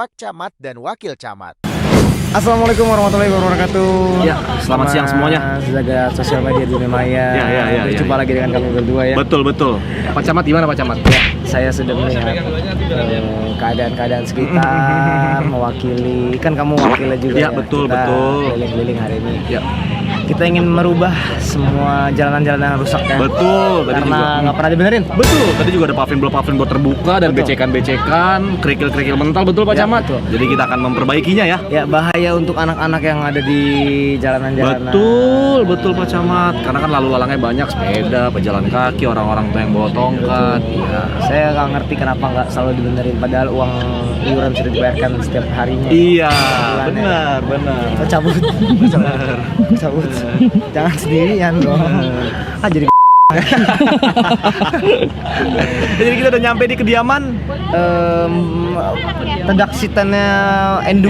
Pak Camat dan Wakil Camat. Assalamualaikum warahmatullahi wabarakatuh. Ya, selamat siang semuanya. Jaga sosial media dunia maya. Berjumpa lagi dengan kami berdua ya. Betul. Pak Camat gimana Pak Camat? Ya, saya sudah melihat keadaan-keadaan sekitar, mewakili. Kan kamu wakilnya juga. Ya, ya. betul. Keliling-keliling hari ini. Ya. Kita ingin merubah semua jalanan-jalanan yang rusak ya. Betul. Tadi juga Karena nggak pernah dibenerin. Betul. Tadi juga ada pavin blok terbuka dan Betul. becekan, kerikil mental, betul Pak Ya, Camat. betul. Jadi kita akan memperbaikinya ya. Ya, bahaya untuk anak-anak yang ada di jalanan-jalanan. Betul Pak Camat. Karena kan lalu lalangnya banyak, sepeda, pejalan kaki, orang-orang tua yang bawa tongkat. Ya, saya nggak ngerti kenapa nggak selalu dibenerin padahal uang iuran sudah dibayarkan setiap harinya. Iya, Bulannya. benar. Kau cabut. Cabut. Jangan sendirian dong. Jadi Jadi kita udah nyampe di kediaman. tedaksitannya Endu.